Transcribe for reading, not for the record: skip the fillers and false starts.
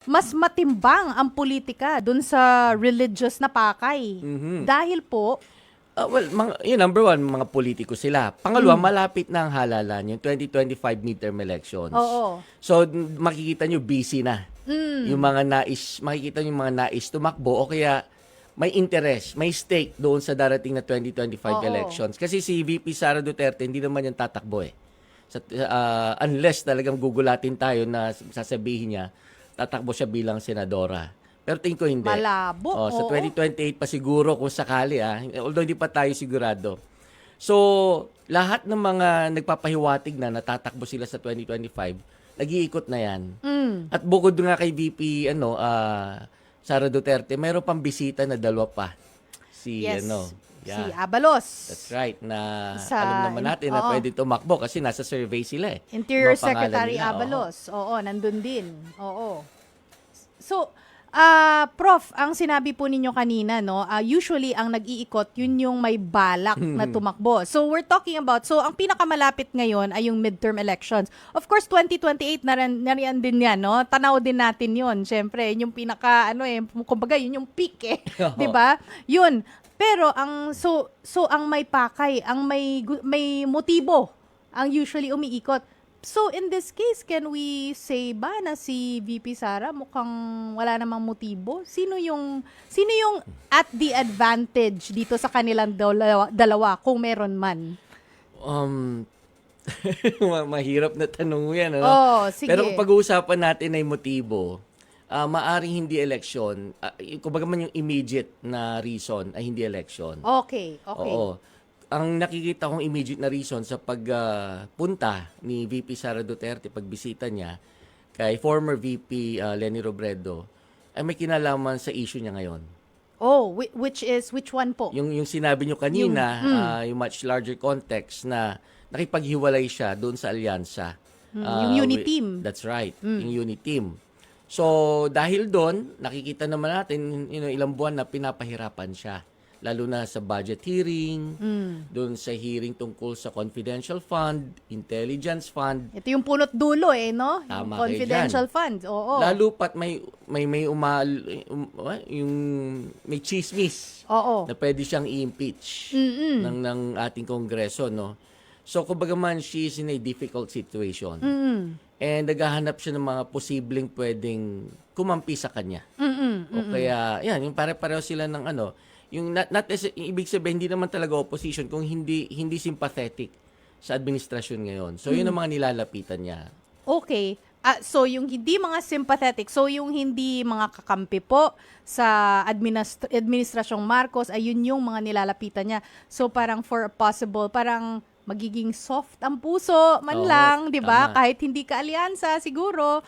mas matimbang ang politika dun sa religious na pakay. Dahil po, Well, yun, number one, mga politiko sila. Pangalawa, malapit na ang halalan, yung 2025 midterm elections. oo. So, makikita nyo, busy na. Yung mga makikita nyo yung mga nais tumakbo o kaya may interest, may stake doon sa darating na 2025 Oo. elections. Kasi si VP Sara Duterte, hindi naman yan tatakbo eh. Unless talagang gugulatin tayo na sasabihin niya, tatakbo siya bilang senadora. Pero tingin ko hindi. Malabo, Sa oo. 2028 pa siguro kung sakali although hindi pa tayo sigurado. So, lahat ng mga nagpapahiwatig na natatakbo sila sa 2025, nag-iikot na yan. At bukod nga kay VP Sara Duterte, mayroon pang bisita na dalawa pa. Si Yes. Si yeah. Abalos. That's right. Na Sa- alam naman natin na oo. pwede tumakbo kasi nasa survey sila eh. Interior Mga pangalan Secretary nila, Abalos. Oo, nandun din. Oo. So, Prof, ang sinabi po ninyo kanina, no, usually ang nag-iikot, yun yung may balak na tumakbo. So, we're talking about, so ang pinakamalapit ngayon ay yung midterm elections. Of course, 2028 nariyan din yan, no? Tanaw din natin yun. Siyempre, yun yung pinaka, kumbaga, yun yung peak eh. Oo. 'Di ba? Yun. Pero, ang may pakay, ang may motibo, ang usually umiikot. So, in this case, can we say ba na si VP Sara mukhang wala namang motibo? Sino yung at the advantage dito sa kanilang dalawa kung meron man? Mahirap na tanong yan. Ano? Oh, sige. Pero kung pag-uusapan natin ay motibo, maaring hindi election. Kumbaga man yung immediate na reason ay hindi election. Okay. Oo. Ang nakikita kong immediate na reason sa pagpunta ni VP Sara Duterte, pagbisita niya kay former VP Leni Robredo, ay may kinalaman sa issue niya ngayon. Oh, which one po? Yung sinabi niyo kanina, yung much larger context na nakipaghiwalay siya doon sa alyansa. Yung unit team. That's right, yung unit team. So, dahil doon, nakikita naman natin, ilang buwan na pinapahirapan siya. Lalo na sa budget hearing, doon sa hearing tungkol sa confidential fund, intelligence fund. Ito yung punot dulo no? Yung Tama kayo confidential dyan. fund. Oo. Lalo pat may yung may chismis Oo. na pwede siyang i-impeach ng ating kongreso, no? So, kumbaga man, she is in a difficult situation. And naghahanap siya ng mga posibleng pwedeng kumampi sa kanya. O kaya, yan, yung pare-pareho sila ng yung ibig sabihin, hindi naman talaga opposition kung hindi sympathetic sa administrasyon ngayon. So, yun ang mga nilalapitan niya. Okay. So, yung hindi mga sympathetic, so yung hindi mga kakampi po sa administrasyong Marcos, ayun yung mga nilalapitan niya. So, parang for a possible, parang magiging soft ang puso man Oo, lang, di ba? tama. Kahit hindi ka alyansa, siguro,